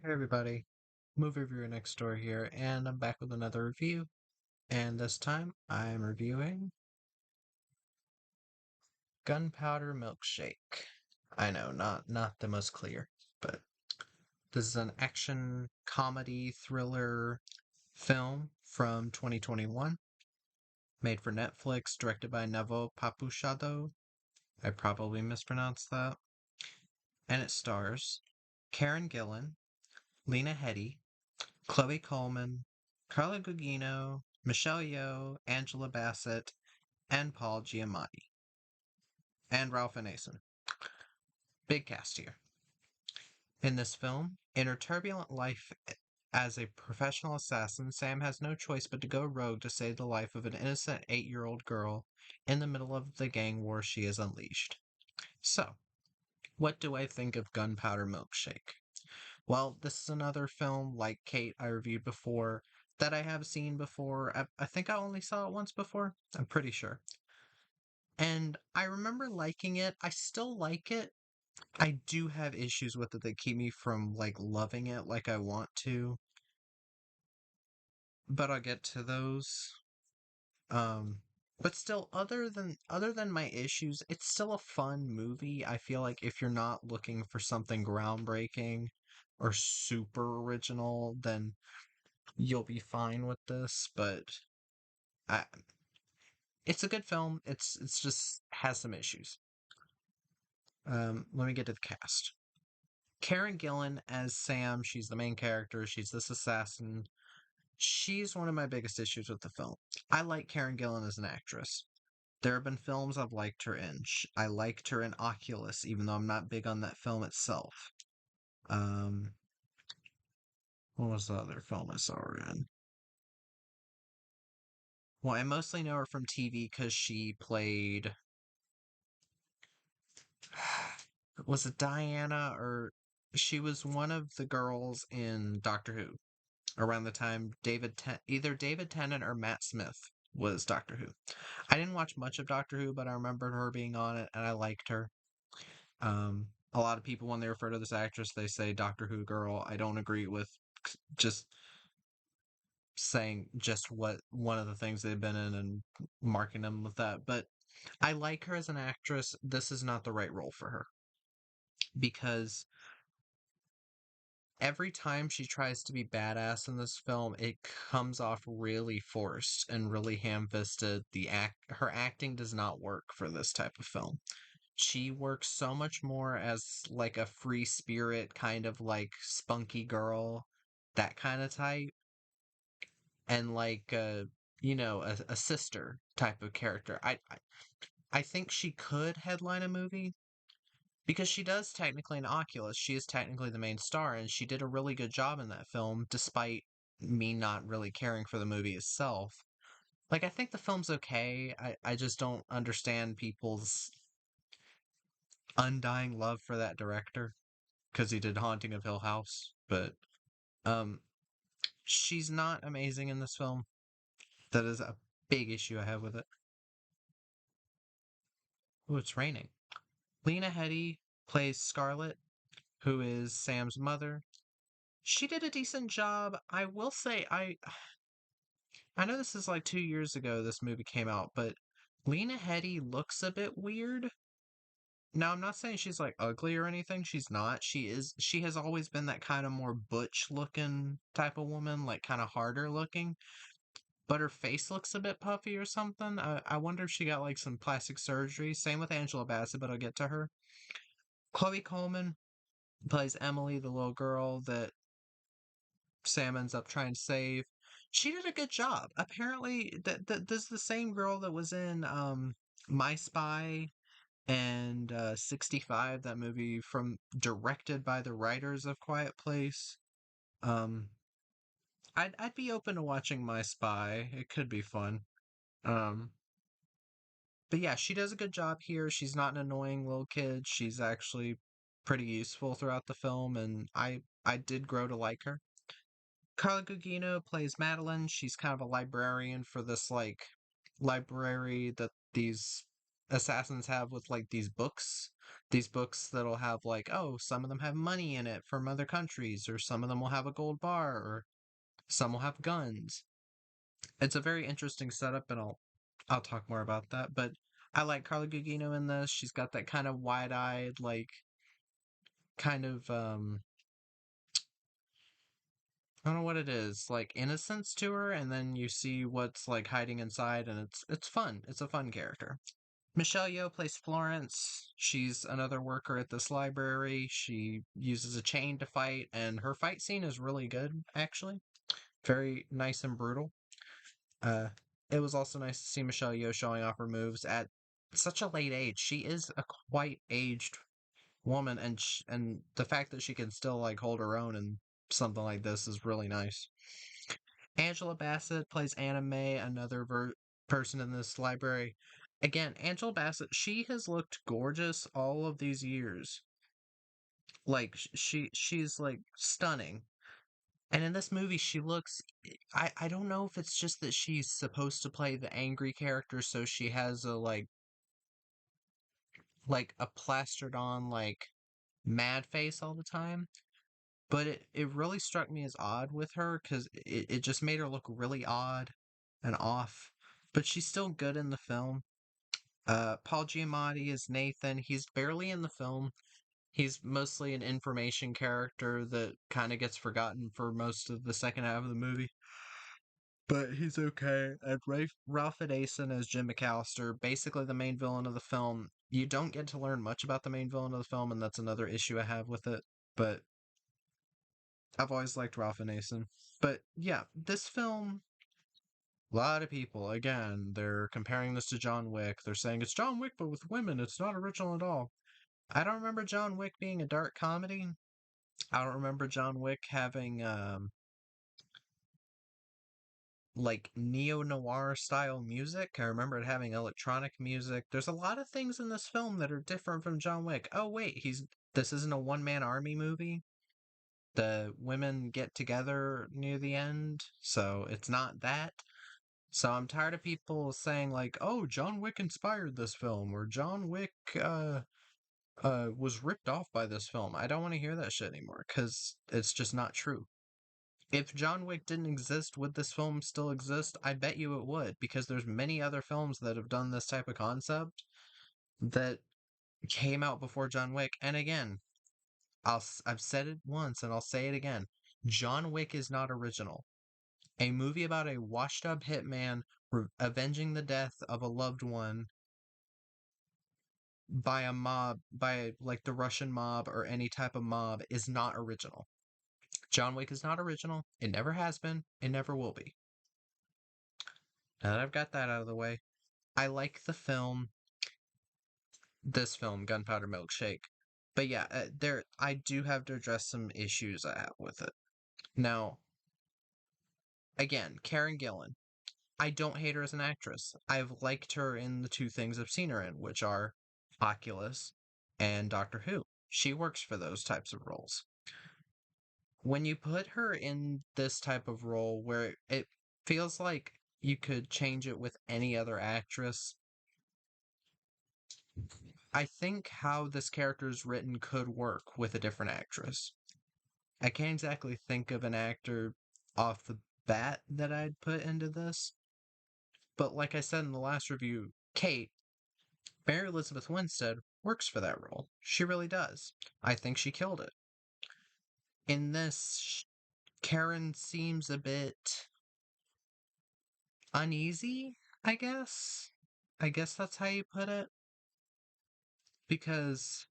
Hey everybody, movie reviewer next door here, and I'm back with another review. And this time I'm reviewing Gunpowder Milkshake. I know, not the most clear, but this is an action comedy thriller film from 2021, made for Netflix, directed by Nevo Papuchado. I probably mispronounced that. And it stars Karen Gillen, Lena Headey, Chloe Coleman, Carla Gugino, Michelle Yeoh, Angela Bassett, and Paul Giamatti, and Ralph Ineson. Big cast here. In this film, in her turbulent life as a professional assassin, Sam has no choice but to go rogue to save the life of an innocent 8-year-old girl in the middle of the gang war she has unleashed. So, what do I think of Gunpowder Milkshake? Well, this is another film like Kate I reviewed before that I have seen before. I think I only saw it once before. I'm pretty sure. And I remember liking it. I still like it. I do have issues with it that keep me from loving it like I want to, but I'll get to those. Um but still other than my issues, it's still a fun movie. I feel like if you're not looking for something groundbreaking or super original, then you'll be fine with this, but I, it's a good film. It's just has some issues. Let me get to the cast. Karen Gillan as Sam. She's the main character. She's this assassin. She's one of my biggest issues with the film. I like Karen Gillan as an actress. There have been films I've liked her in. I liked her in Oculus, even though I'm not big on that film itself. Um, what was the other film I saw her in? Well, I mostly know her from TV because she played. Was it Diana, or she was one of the girls in Doctor Who around the time either David Tennant or Matt Smith was Doctor Who. I didn't watch much of Doctor Who, but I remembered her being on it and I liked her. A lot of people, when they refer to this actress, they say Doctor Who girl. I don't agree with just saying just what one of the things they've been in and marking them with that. But I like her as an actress. This is not the right role for her because every time she tries to be badass in this film, it comes off really forced and really ham-fisted. Her acting does not work for this type of film. She works so much more as like a free spirit, kind of like spunky girl, that kind of type, and a sister type of character. I think she could headline a movie because she does technically in Oculus. She is technically the main star, and she did a really good job in that film, despite me not really caring for the movie itself. Like, I think the film's okay. I just don't understand people's undying love for that director because he did Haunting of Hill House. But um, she's not amazing in this film. That is a big issue I have with it. Oh, it's raining. Lena Headey plays Scarlett, who is Sam's mother. She did a decent job. I will say, I know this is like 2 years ago this movie came out, but Lena Headey looks a bit weird. Now, I'm not saying she's like ugly or anything. She's not. She has always been that kind of more butch looking type of woman, like kind of harder looking. But her face looks a bit puffy or something. I wonder if she got like some plastic surgery. Same with Angela Bassett, but I'll get to her. Chloe Coleman plays Emily, the little girl that Sam ends up trying to save. She did a good job. Apparently, this is the same girl that was in My Spy and 65, that movie from directed by the writers of Quiet Place. Um, I'd be open to watching My Spy. It could be fun. Um, but yeah, she does a good job here. She's not an annoying little kid. She's actually pretty useful throughout the film, and I did grow to like her. Carla Gugino plays Madeline. She's kind of a librarian for this library that these assassins have with like these books that'll have like, oh, some of them have money in it from other countries, or some of them will have a gold bar, or some will have guns. It's a very interesting setup, and I'll talk more about that. But I like Carla Gugino in this. She's got that kind of wide-eyed, like kind of I don't know what it is, like innocence to her, and then you see what's like hiding inside, and it's fun. It's a fun character. Michelle Yeoh plays Florence. She's another worker at this library. She uses a chain to fight, and her fight scene is really good, actually. Very nice and brutal. Uh, it was also nice to see Michelle Yeoh showing off her moves at such a late age. She is a quite aged woman, and the fact that she can still like hold her own in something like this is really nice. Angela Bassett plays Anna May, another person in this library. Again, Angela Bassett, she has looked gorgeous all of these years. Like she's like stunning. And in this movie she looks I don't know if it's just that she's supposed to play the angry character, so she has a like a plastered on like mad face all the time. But it really struck me as odd with her because it just made her look really odd and off. But she's still good in the film. Paul Giamatti is Nathan. He's barely in the film. He's mostly an information character that kind of gets forgotten for most of the second half of the movie. But he's okay. And Ralph Ineson as Jim McAllister, basically the main villain of the film. You don't get to learn much about the main villain of the film, and that's another issue I have with it. But I've always liked Ralph Ineson. But yeah, this film, a lot of people, again, they're comparing this to John Wick. They're saying it's John Wick, but with women. It's not original at all. I don't remember John Wick being a dark comedy. I don't remember John Wick having like neo noir style music. I remember it having electronic music. There's a lot of things in this film that are different from John Wick. Oh wait, he's this isn't a one man army movie. The women get together near the end, so it's not that. So I'm tired of people saying like, "Oh, John Wick inspired this film," or "John Wick was ripped off by this film." I don't want to hear that shit anymore because it's just not true. If John Wick didn't exist, would this film still exist? I bet you it would, because there's many other films that have done this type of concept that came out before John Wick. And again, I've said it once and I'll say it again. John Wick is not original. A movie about a washed up hitman avenging the death of a loved one by a mob, by like the Russian mob or any type of mob, is not original. John Wick is not original. It never has been. It never will be. Now that I've got that out of the way, I like the film, this film, Gunpowder Milkshake. But yeah, there I do have to address some issues I have with it. Now, again, Karen Gillan. I don't hate her as an actress. I've liked her in the two things I've seen her in, which are Oculus and Doctor Who. She works for those types of roles. When you put her in this type of role where it feels like you could change it with any other actress, I think how this character is written could work with a different actress. I can't exactly think of an actor off the bat that I'd put into this, but like I said in the last review, Kate, Mary Elizabeth Winstead, works for that role. She really does. I think she killed it. In this, Karen seems a bit uneasy, I guess. I guess that's how you put it. Because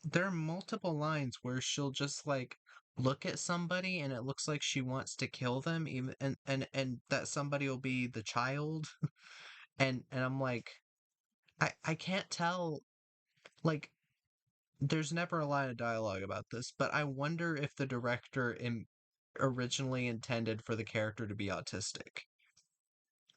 there are multiple lines where she'll just like look at somebody and it looks like she wants to kill them, even and that somebody will be the child. And I'm like, I can't tell, like, there's never a line of dialogue about this, but I wonder if the director originally intended for the character to be autistic.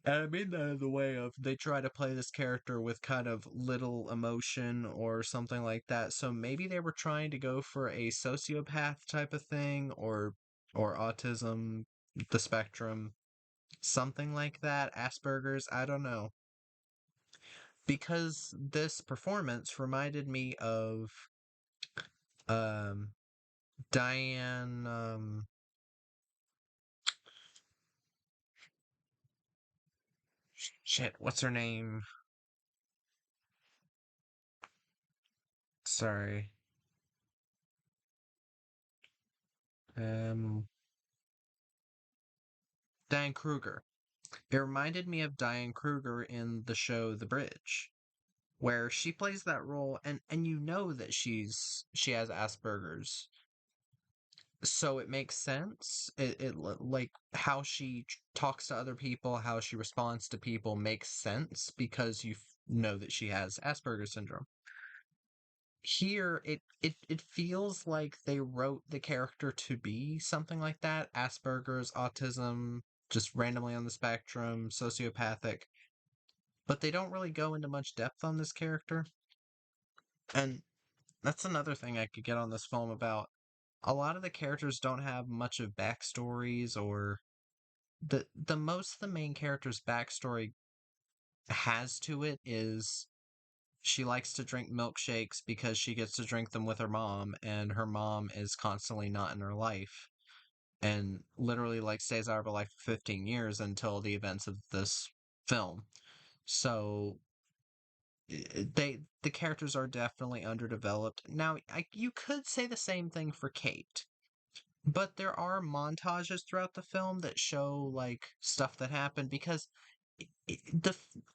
And I mean that in the way of they try to play this character with kind of little emotion or something like that. So maybe they were trying to go for a sociopath type of thing, or autism, the spectrum, something like that, Asperger's, I don't know. because this performance reminded me of um Diane shit, what's her name? Sorry. Um Diane Kruger. It reminded me of Diane Kruger in the show The Bridge, where she plays that role and you know that she has Asperger's. So it makes sense. Like how she talks to other people, how she responds to people makes sense because you know that she has Asperger's syndrome. Here, it feels like they wrote the character to be something like that: Asperger's, autism, just randomly on the spectrum, sociopathic. But they don't really go into much depth on this character. And that's another thing I could get on this film about. A lot of the characters don't have much of backstories, or the most the main character's backstory has to it is she likes to drink milkshakes because she gets to drink them with her mom, and her mom is constantly not in her life and literally like stays out of her life for 15 years until the events of this film. So the characters are definitely underdeveloped. Now, you could say the same thing for Kate. But there are montages throughout the film that show like stuff that happened because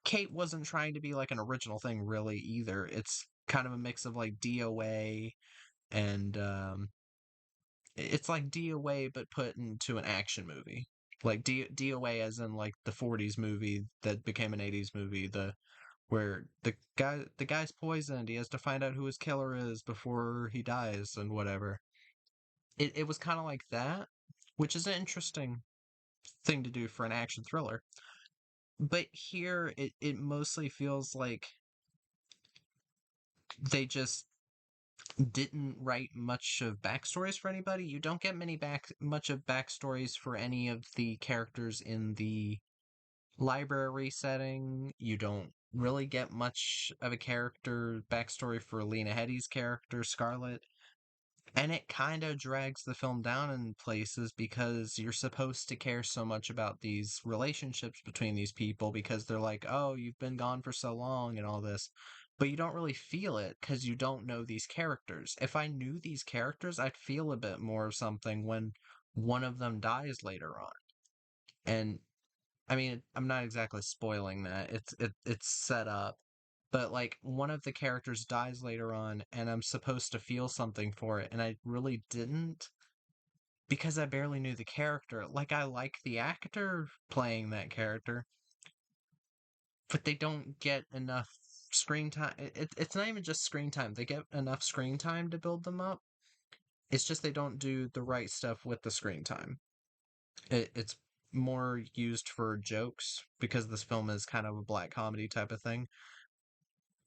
Kate wasn't trying to be like an original thing really either. It's kind of a mix of like DOA and it's like DOA but put into an action movie. Like DOA as in like the 40s movie that became an 80s movie, the where the guy's poisoned, he has to find out who his killer is before he dies and whatever. It was kind of like that, which is an interesting thing to do for an action thriller. But here, it mostly feels like they just didn't write much of backstories for anybody. You don't get much of backstories for any of the characters in the library setting. You don't really get much of a character backstory for Lena Headey's character, Scarlett. And it kind of drags the film down in places because you're supposed to care so much about these relationships between these people because they're like, oh, you've been gone for so long and all this. But you don't really feel it because you don't know these characters. If I knew these characters, I'd feel a bit more of something when one of them dies later on. And I mean, I'm not exactly spoiling that. It's set up, but like one of the characters dies later on, and I'm supposed to feel something for it, and I really didn't because I barely knew the character. Like I like the actor playing that character, but they don't get enough screen time. It's not even just screen time. They get enough screen time to build them up. It's just they don't do the right stuff with the screen time. It's more used for jokes because this film is kind of a black comedy type of thing.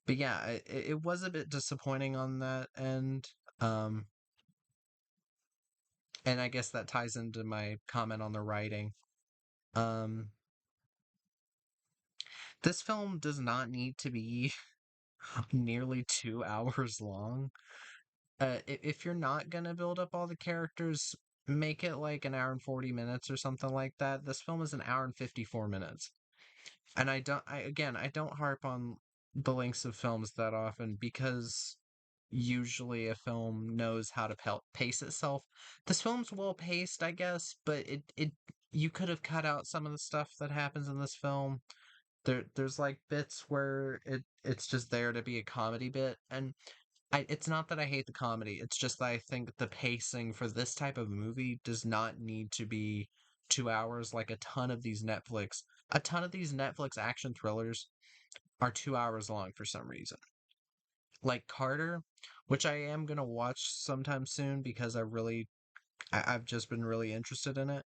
But yeah, it was a bit disappointing on that end. Um, and I guess that ties into my comment on the writing. Um, this film does not need to be nearly 2 hours long. If you're not gonna build up all the characters, make it like an hour and 40 minutes or something like that. This film is an hour and 54 minutes. And I don't harp on the lengths of films that often because usually a film knows how to pace itself. This film's well paced, I guess, but it you could have cut out some of the stuff that happens in this film. There's like bits where it's just there to be a comedy bit, and it's not that I hate the comedy. It's just that I think the pacing for this type of movie does not need to be 2 hours like a ton of these Netflix action thrillers are 2 hours long for some reason. Like Carter, which I am gonna watch sometime soon because I've just been really interested in it.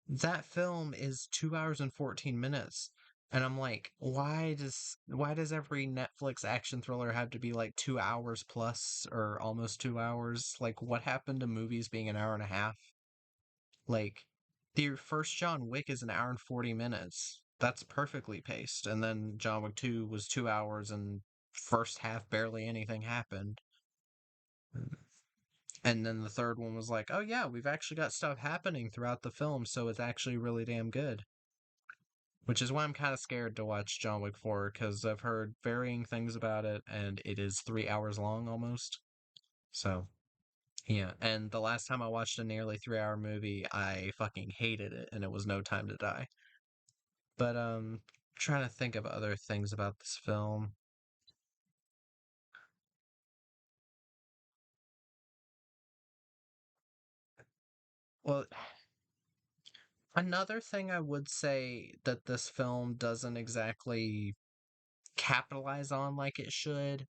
That film is 2 hours and 14 minutes. And I'm like, why does every Netflix action thriller have to be like 2 hours plus or almost 2 hours? Like what happened to movies being an hour and a half? Like the first John Wick is an hour and 40 minutes. that's perfectly paced. And then John Wick 2 was 2 hours and first half barely anything happened. And then the third one was like, oh yeah, we've actually got stuff happening throughout the film, so it's actually really damn good. Which is why I'm kind of scared to watch John Wick 4 because I've heard varying things about it and it is 3 hours long almost. So, yeah. And the last time I watched a nearly 3 hour movie, I fucking hated it and it was No Time to Die. But, trying to think of other things about this film. Well, another thing I would say that this film doesn't exactly capitalize on like it should.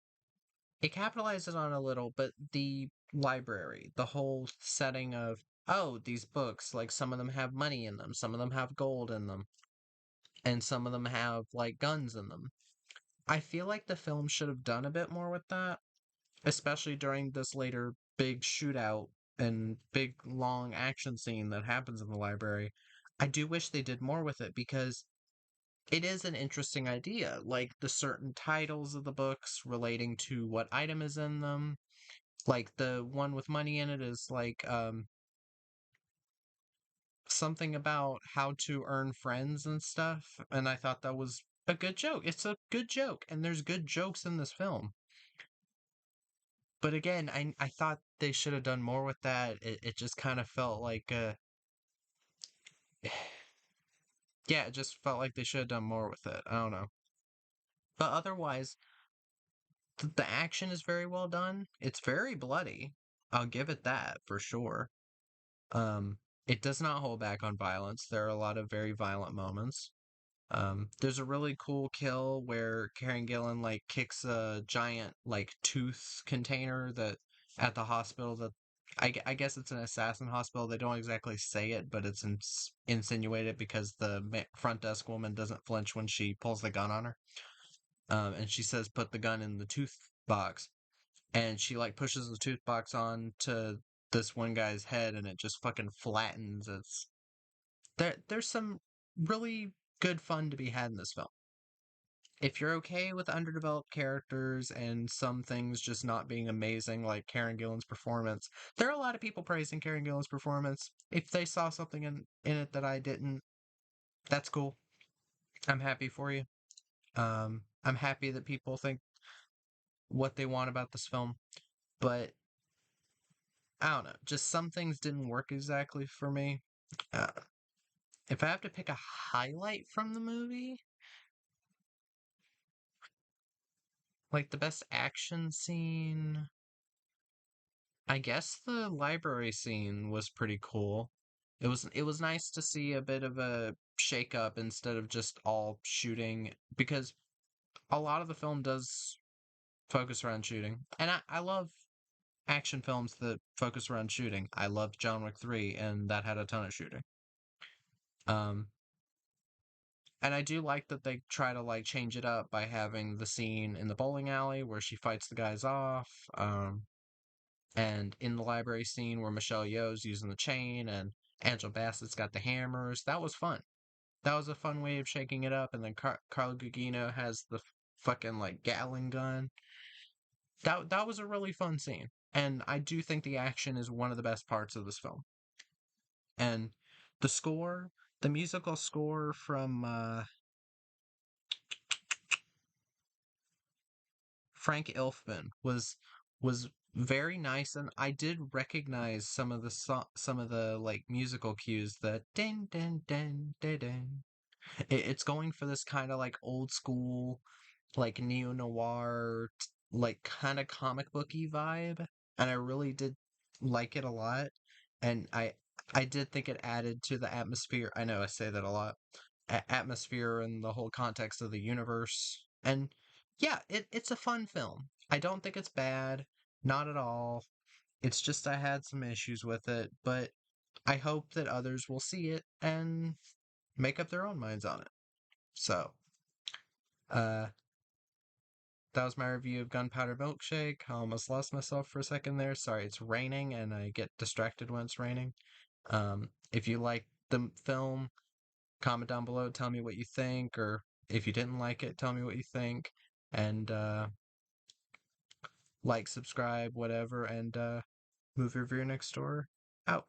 It capitalizes on a little, but the library, the whole setting of, oh, these books, like some of them have money in them, some of them have gold in them, and some of them have like guns in them. I feel like the film should have done a bit more with that, especially during this later big shootout and big long action scene that happens in the library. I do wish they did more with it because it is an interesting idea, like the certain titles of the books relating to what item is in them. Like the one with money in it is like something about how to earn friends and stuff, and I thought that was a good joke. It's a good joke, and there's good jokes in this film. But again, I thought they should have done more with that. It just kind of felt like yeah, it just felt like they should have done more with it. I don't know. But otherwise, the action is very well done. It's very bloody. I'll give it that for sure. Um, it does not hold back on violence. There are a lot of very violent moments. There's a really cool kill where Karen Gillen like kicks a giant like tooth container that at the hospital that I guess it's an assassin hospital. They don't exactly say it, but it's insinuated because the front desk woman doesn't flinch when she pulls the gun on her. And she says, "Put the gun in the tooth box," and she like pushes the tooth box on to this one guy's head, and it just fucking flattens. There's some really good fun to be had in this film. If you're okay with underdeveloped characters and some things just not being amazing, like Karen Gillan's performance, there are a lot of people praising Karen Gillan's performance. If they saw something in it that I didn't, that's cool. I'm happy for you. I'm happy that people think what they want about this film, but I don't know. Just some things didn't work exactly for me. Uh, if I have to pick a highlight from the movie, like the best action scene, I guess the library scene was pretty cool. It was nice to see a bit of a shake up instead of just all shooting because a lot of the film does focus around shooting. And I love action films that focus around shooting. I loved John Wick 3 and that had a ton of shooting. Um and I do like that they try to like change it up by having the scene in the bowling alley where she fights the guys off. And in the library scene where Michelle Yeoh's using the chain and Angela Bassett's got the hammers, that was fun. That was a fun way of shaking it up. And then Carlo Gugino has the fucking like Gatling gun. That was a really fun scene, and I do think the action is one of the best parts of this film. And the score, the musical score from Frank Ilfman was very nice, and I did recognize some of the like musical cues. The din din din din din. It's going for this kind of like old school, like neo noir, like kind of comic booky vibe, and I really did like it a lot. And I did think it added to the atmosphere. I know I say that a lot. Atmosphere and the whole context of the universe. And yeah, it's a fun film. I don't think it's bad, not at all. It's just I had some issues with it, but I hope that others will see it and make up their own minds on it. So, uh, that was my review of Gunpowder Milkshake. I almost lost myself for a second there. Sorry, it's raining and I get distracted when it's raining. If you like the film, comment down below, tell me what you think, or if you didn't like it, tell me what you think, and like, subscribe, whatever, and movie reviewer next door out.